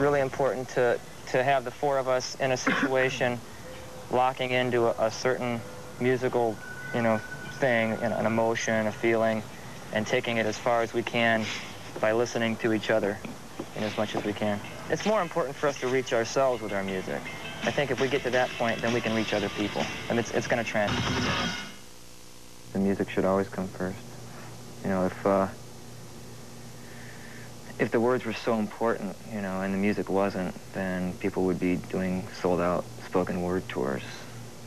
really important to have the four of us in a situation locking into a certain musical, you know, thing, an emotion, a feeling, and taking it as far as we can by listening to each other in as much as we can. It's more important for us to reach ourselves with our music. I think if we get to that point, then we can reach other people, and it's going to transfer. The music should always come first. You know, if the words were so important, you know, and the music wasn't, then people would be doing sold-out spoken word tours,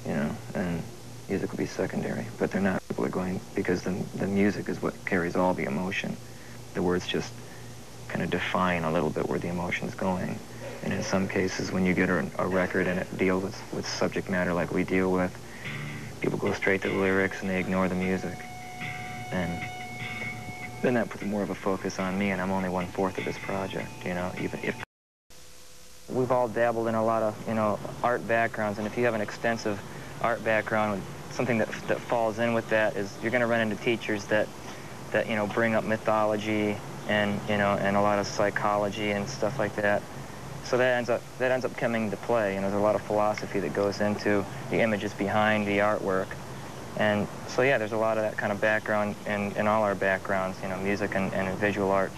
you know, and music would be secondary. But they're not. People are going because the music is what carries all the emotion. The words just kind of define a little bit where the emotion's going. And in some cases, when you get a record and it deals with subject matter like we deal with, people go straight to the lyrics and they ignore the music. And then that puts more of a focus on me, and I'm only 1/4 of this project, you know, even if... We've all dabbled in a lot of, you know, art backgrounds, and if you have an extensive art background, something that falls in with that is you're going to run into teachers that, you know, bring up mythology and, you know, and a lot of psychology and stuff like that. So that ends up coming to play. You know, there's a lot of philosophy that goes into the images behind the artwork. And so, yeah, there's a lot of that kind of background in all our backgrounds, you know, music and visual art.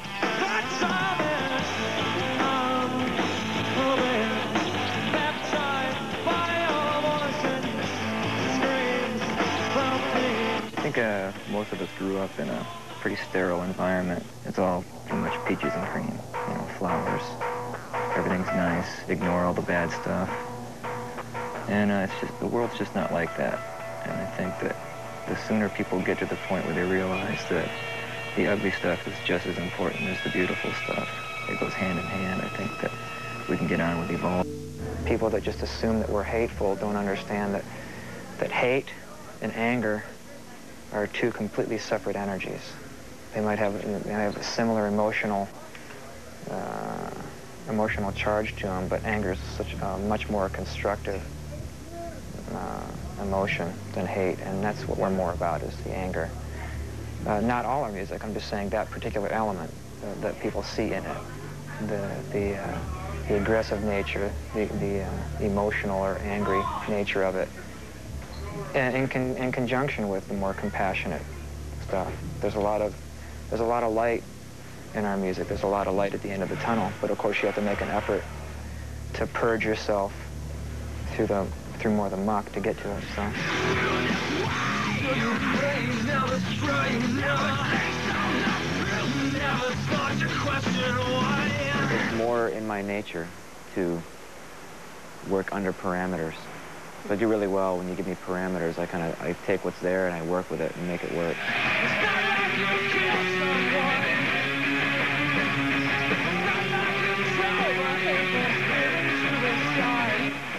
I think most of us grew up in a pretty sterile environment. It's all pretty much peaches and cream, you know, flowers. Everything's nice, ignore all the bad stuff. And it's just, the world's just not like that. And I think that the sooner people get to the point where they realize that the ugly stuff is just as important as the beautiful stuff, it goes hand in hand, I think that we can get on with evolving. People that just assume that we're hateful don't understand that hate and anger are two completely separate energies. They might have a similar emotional charge to them, but anger is such a much more constructive emotion than hate, and that's what we're more about, is the anger. Not all our music, I'm just saying that particular element that people see in it. The aggressive nature, the emotional or angry nature of it, in conjunction with the more compassionate stuff. There's a lot of light in our music. There's a lot of light at the end of the tunnel, but of course you have to make an effort to purge yourself through more of the muck to get to it. So. It's more in my nature to work under parameters. So I do really well when you give me parameters. I take what's there and I work with it and make it work.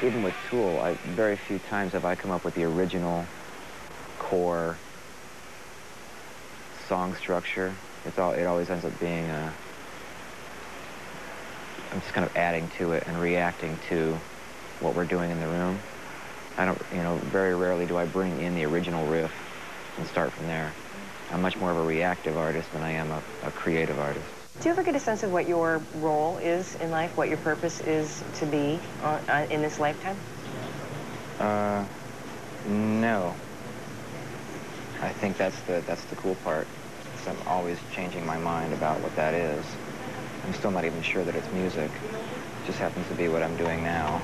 Even with Tool, very few times have I come up with the original core song structure. It always ends up being I'm just kind of adding to it and reacting to what we're doing in the room. Very rarely do I bring in the original riff and start from there. I'm much more of a reactive artist than I am a creative artist. Do you ever get a sense of what your role is in life, what your purpose is to be in this lifetime? No. I think that's the cool part. I'm always changing my mind about what that is. I'm still not even sure that it's music. It just happens to be what I'm doing now.